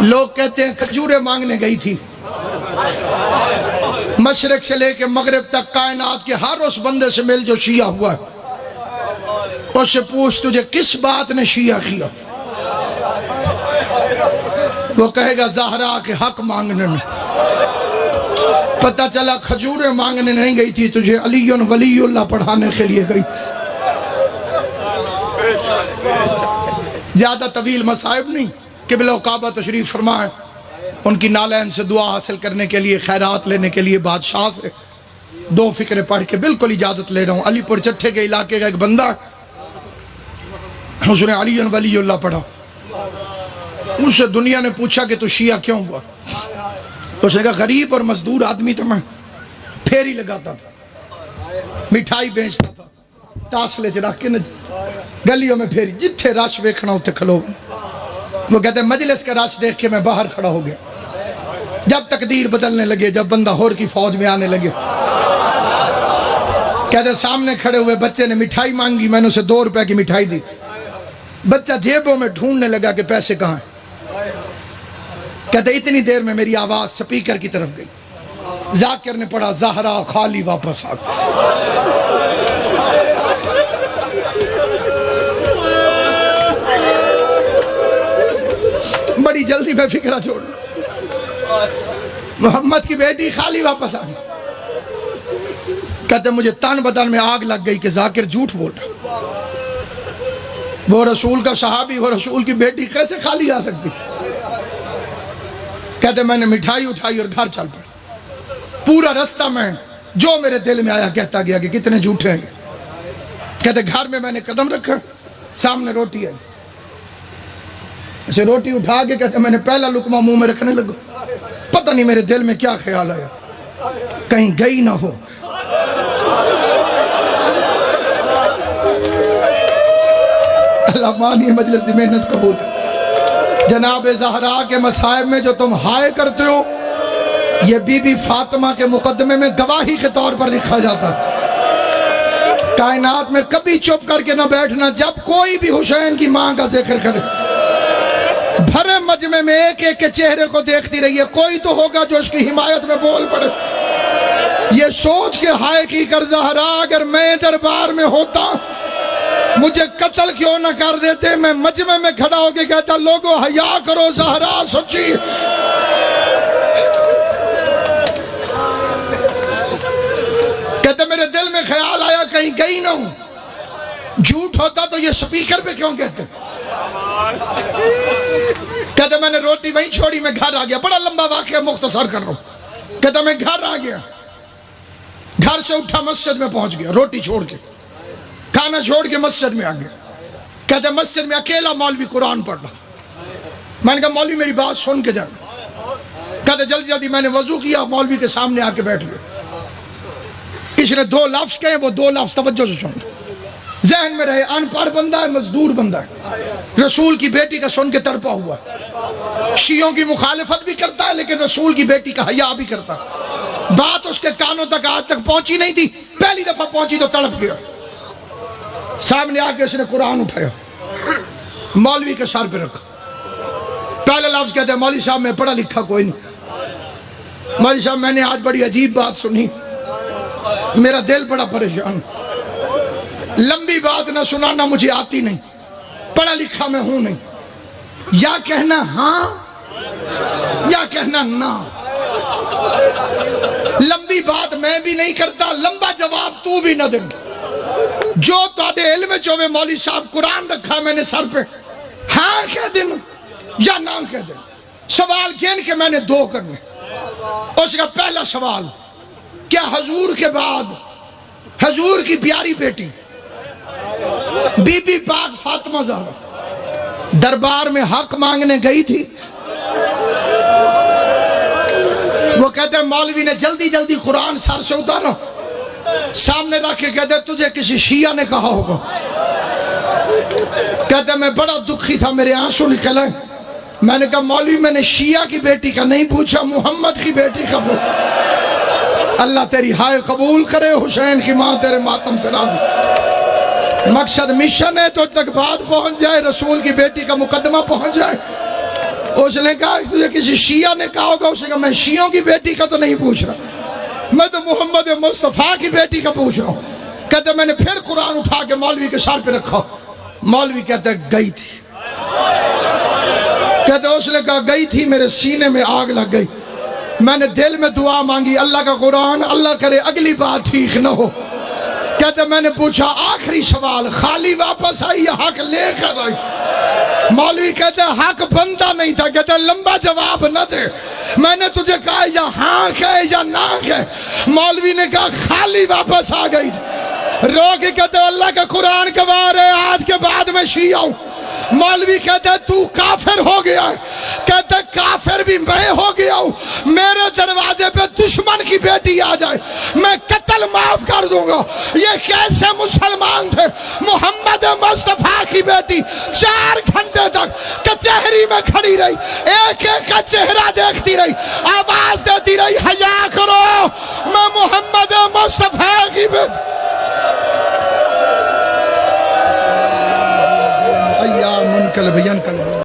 لوگ کہتے ہیں کھجوریں مانگنے گئی تھی، مشرق سے لے کے مغرب تک کائنات کے ہر اس بندے سے مل جو شیعہ ہوا ہے، اس سے پوچھ تجھے کس بات نے شیعہ کیا، وہ کہے گا زہرا کے حق مانگنے میں۔ پتہ چلا کھجوریں مانگنے نہیں گئی تھی، تجھے علی ولی اللہ پڑھانے کے لیے گئی۔ زیادہ طویل مصائب نہیں، قبلہ و کعبہ تشریف فرمائیں، ان کی نالین سے دعا حاصل کرنے کے لیے، خیرات لینے کے لیے بادشاہ سے 2 فقرے پڑھ کے بالکل اجازت لے رہا ہوں۔ علی پور چٹھے کے علاقے کا ایک بندہ، اس نے علی ولی اللہ پڑھا، اس سے دنیا نے پوچھا کہ تو شیعہ کیوں ہوا؟ اس نے کہا غریب اور مزدور آدمی تھا، میں پھیری لگاتا تھا، مٹھائی بیچتا تھا، تاسلے سے رکھ کے گلیوں میں پھیری، جتھے رش ویکھنا ہوتے کھلو۔ وہ کہتے ہیں مجلس کا رش دیکھ کے میں باہر کھڑا ہو گیا، جب تقدیر بدلنے لگے، جب بندہ ہور کی فوج میں آنے لگے، کہتے سامنے کھڑے ہوئے بچے نے مٹھائی مانگی، میں نے اسے 2 روپے کی مٹھائی دی، بچہ جیبوں میں ڈھونڈنے لگا کہ پیسے کہاں ہیں، کہتے اتنی دیر میں میری آواز سپیکر کی طرف گئی، ذاکر نے پڑھا زہرا خالی واپس آ گئی۔ بڑی جلدی میں فکرہ چھوڑ، محمد کی بیٹی خالی واپس آ گئی۔ کہتے مجھے تن بدن میں آگ لگ گئی کہ ذاکر جھوٹ بول رہا، وہ رسول کا صحابی، وہ رسول کی بیٹی کیسے خالی آ سکتی؟ کہتے میں نے مٹھائی اٹھائی اور گھر چل پڑا، پورا رستہ میں جو میرے دل میں آیا کہتا گیا کہ کتنے جھوٹے ہیں۔ کہتے گھر میں نے قدم رکھا، سامنے روٹی ہے، اسے روٹی اٹھا کے کہتے میں نے پہلا لقمہ منہ میں رکھنے لگا، پتہ نہیں میرے دل میں کیا خیال آیا، کہیں گئی نہ ہو۔ اللہ مانی مجلس دی محنت قبول ہے۔ جناب زہرا کے مصائب میں جو تم ہائے کرتے ہو، یہ بی بی فاطمہ کے مقدمے میں گواہی کے طور پر لکھا جاتا ہے۔ کائنات میں کبھی چپ کر کے نہ بیٹھنا، جب کوئی بھی حسین کی ماں کا ذکر کرے، بھرے مجمع میں ایک ایک کے چہرے کو دیکھتی رہیے، کوئی تو ہوگا جو اس کی حمایت میں بول پڑے۔ یہ سوچ کے ہائے کی کر زہرا اگر میں دربار میں ہوتا مجھے قتل کیوں نہ کر دیتے، میں مجمع میں کھڑا ہو کے کہتا لوگو حیا کرو، زہرا سچی۔ کہتے میرے دل میں خیال آیا کہیں گئی نہ ہوں، جھوٹ ہوتا تو یہ سپیکر پہ کیوں کہتے؟ کہتے میں نے روٹی وہیں چھوڑی، میں گھر آ گیا، بڑا لمبا واقعہ مختصر کر رہا ہوں۔ کہتے میں گھر آ گیا، گھر سے اٹھا مسجد میں پہنچ گیا، روٹی چھوڑ کے، کھانا چھوڑ کے مسجد میں آ گیا۔ کہتے مسجد میں اکیلا مولوی قرآن پڑھ رہا، میں نے کہا مولوی میری بات سن کے جانا۔ کہتے جلدی جلدی میں نے وضو کیا، مولوی کے سامنے آ کے بیٹھ گیا، اس نے 2 لفظ کہے، وہ 2 لفظ توجہ سے سن، ذہن میں رہے، ان پڑھ بندہ ہے، مزدور بندہ ہے، رسول کی بیٹی کا سن کے تڑپا ہوا ہے، شیعوں کی مخالفت بھی کرتا ہے لیکن رسول کی بیٹی کا حیا بھی کرتا ہے۔ بات اس کے کانوں تک آج تک پہنچی نہیں تھی، پہلی دفعہ پہنچی تو تڑپ گیا۔ سامنے آ کے اس نے قرآن اٹھایا، مولوی کے سر پہ رکھا، پہلا لفظ کہتے ہیں مولوی صاحب میں پڑھا لکھا کوئی نہیں، مولوی صاحب میں نے آج بڑی عجیب بات سنی، میرا دل بڑا پریشان، لمبی بات نہ سنانا مجھے آتی نہیں، پڑھا لکھا میں ہوں نہیں، یا کہنا ہاں یا کہنا نہ، لمبی بات میں بھی نہیں کرتا، لمبا جواب تو بھی نہ دے، جو تھوڑے علم چوے مولوی صاحب قرآن رکھا میں نے سر پہ، ہاں کہہ دینا یا نہ کہہ دینا، سوال گن کے میں نے 2 کرنے۔ اس کا پہلا سوال، کیا حضور کے بعد حضور کی پیاری بیٹی بی بی پاک فاطمہ زہرا دربار میں حق مانگنے گئی تھی؟ وہ کہتے ہیں مولوی نے جلدی جلدی قرآن سر سے اتارا، سامنے رکھ کے کہتے تجھے کسی شیعہ نے کہا ہوگا۔ کہتے میں بڑا دکھی تھا، میرے آنسو نکلے، میں نے کہا مولوی میں نے شیعہ کی بیٹی کا نہیں پوچھا، محمد کی بیٹی کا پوچھا۔ اللہ تیری ہائے قبول کرے، حسین کی ماں تیرے ماتم سے راضی۔ مقصد مشن ہے تو تک بات پہنچ جائے، رسول کی بیٹی کا مقدمہ پہنچ جائے۔ اس نے کہا تجھے کسی شیعہ نے کہا ہوگا، اس نے کہا میں شیعوں کی بیٹی کا تو نہیں پوچھ رہا، میں تو محمد مصطفیٰ کی بیٹی کا پوچھ رہا ہوں۔ کہتے میں نے پھر قرآن اٹھا کے مولوی کے سر پہ رکھا، مولوی کہتا ہے گئی تھی۔ کہتے اس نے کہا گئی تھی، میرے سینے میں آگ لگ گئی، میں نے دل میں دعا مانگی اللہ کا قرآن، اللہ کرے اگلی بار ٹھیک نہ ہو۔ کہتے میں نے پوچھا آخری سوال، خالی واپس آئی یا حق لے کر آئی؟ مولوی کہتے حق بندہ نہیں تھا، کہتے لمبا جواب نہ دے، میں نے تجھے کہا یا ہاں کہے یا نہ کہے۔ مولوی نے کہا خالی واپس آ گئی، رو کے کہتے اللہ کا قرآن گواہ ہے آج کے بعد میں شیعہ ہوں۔ مولوی کہتے تو کافر ہو گیا ہے، کہتے کافر بھی میں ہو گیا ہوں، میرے دروازے پہ دشمن کی بیٹی آ جائے میں قتل معاف کر دوں گا۔ یہ کیسے مسلمان تھے؟ محمد مصطفیٰ کی بیٹی 4 گھنٹے تک کچہری میں کھڑی رہی، ایک ایک کا چہرہ دیکھتی رہی، آواز دیتی رہی حیا کرو میں محمد مصطفیٰ کی بیٹی۔ ایام منقلب ینقلب